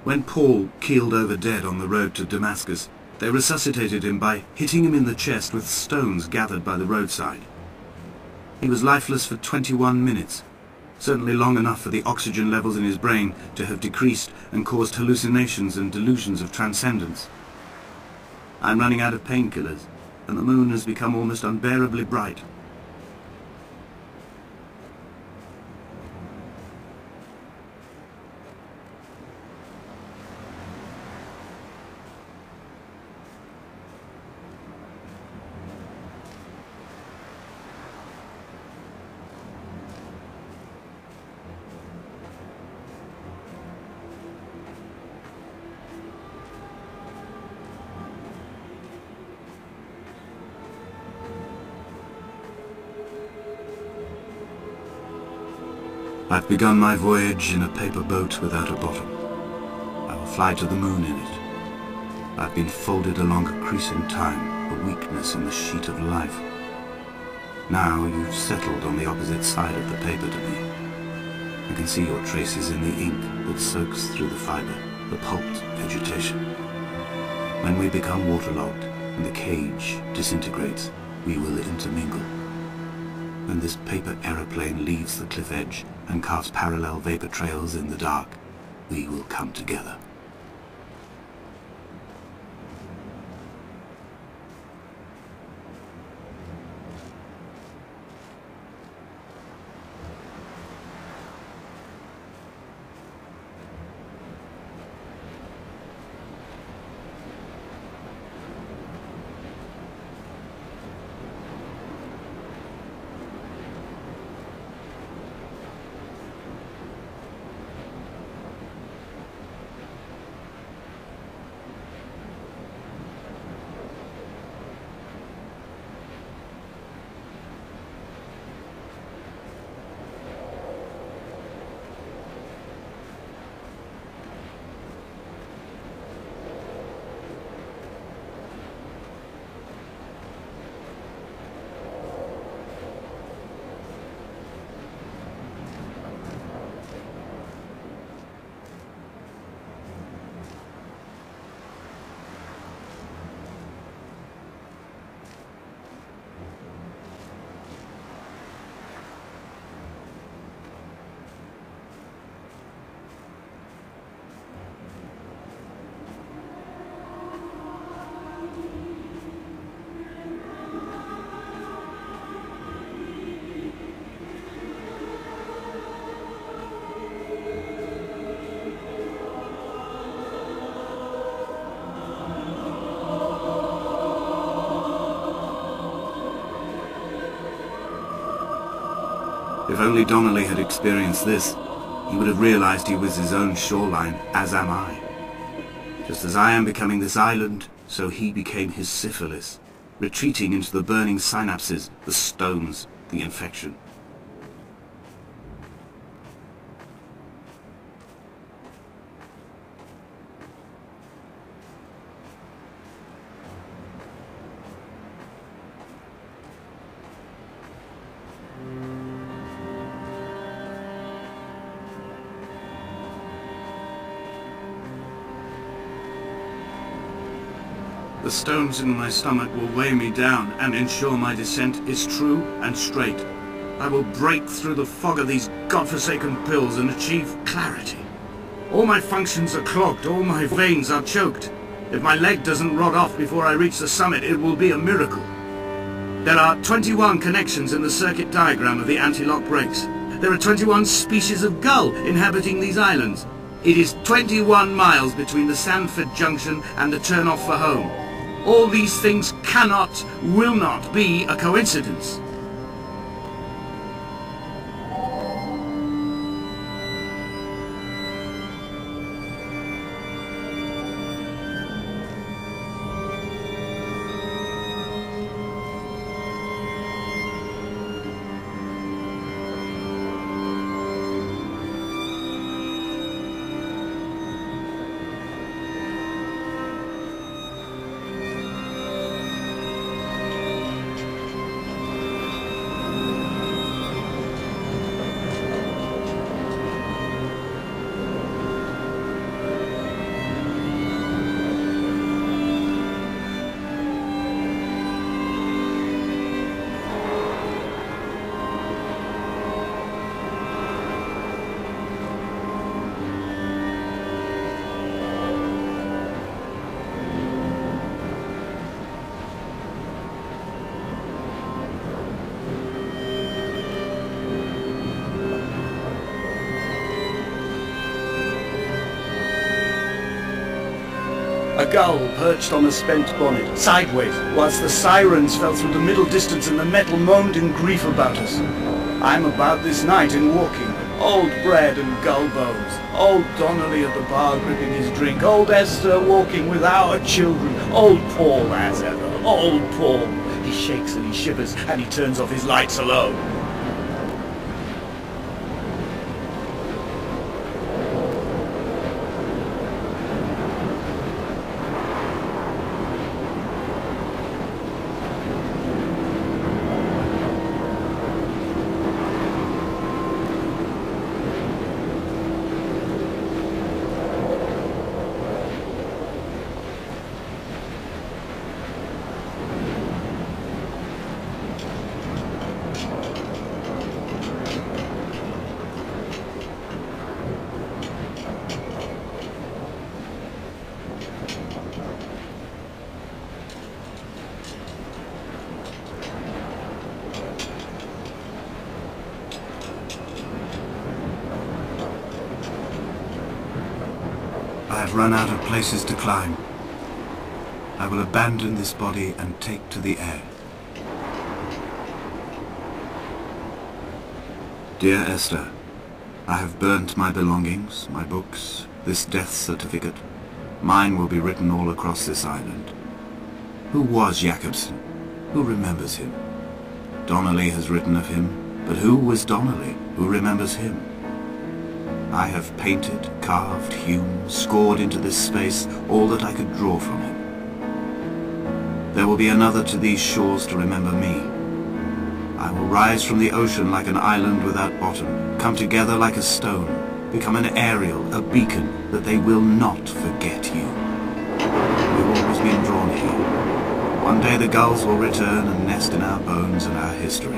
When Paul keeled over dead on the road to Damascus, they resuscitated him by hitting him in the chest with stones gathered by the roadside. He was lifeless for 21 minutes, certainly long enough for the oxygen levels in his brain to have decreased and caused hallucinations and delusions of transcendence. I'm running out of painkillers, and the moon has become almost unbearably bright. I've begun my voyage in a paper boat without a bottom. I will fly to the moon in it. I've been folded along a crease in time, a weakness in the sheet of life. Now you've settled on the opposite side of the paper to me. I can see your traces in the ink that soaks through the fiber, the pulped vegetation. When we become waterlogged and the cage disintegrates, we will intermingle. When this paper aeroplane leaves the cliff edge and carves parallel vapor trails in the dark, we will come together. If only Donnelly had experienced this, he would have realized he was his own shoreline, as am I. Just as I am becoming this island, so he became his syphilis, retreating into the burning synapses, the stones, the infection. The stones in my stomach will weigh me down and ensure my descent is true and straight. I will break through the fog of these godforsaken pills and achieve clarity. All my functions are clogged, all my veins are choked. If my leg doesn't rot off before I reach the summit, it will be a miracle. There are 21 connections in the circuit diagram of the anti-lock brakes. There are 21 species of gull inhabiting these islands. It is 21 miles between the Sanford Junction and the turn-off for home. All these things cannot, will not be a coincidence. gull perched on a spent bonnet, sideways, whilst the sirens fell through the middle distance and the metal moaned in grief about us. I'm about this night in walking, old bread and gull bones, old Donnelly at the bar gripping his drink, old Esther walking with our children, old Paul as ever, old Paul. He shakes and he shivers and he turns off his lights alone. I have run out of places to climb. I will abandon this body and take to the air. Dear Esther, I have burnt my belongings, my books, this death certificate. Mine will be written all across this island. Who was Jakobsen? Who remembers him? Donnelly has written of him, but who was Donnelly? Who remembers him? I have painted, carved, hewn, scored into this space all that I could draw from him. There will be another to these shores to remember me. I will rise from the ocean like an island without bottom, come together like a stone, become an aerial, a beacon, that they will not forget you. We've always been drawn here. One day the gulls will return and nest in our bones and our history.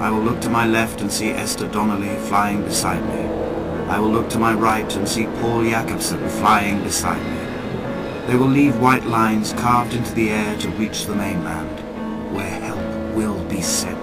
I will look to my left and see Esther Donnelly flying beside me. I will look to my right and see Paul Jakobsen flying beside me. They will leave white lines carved into the air to reach the mainland, where help will be sent.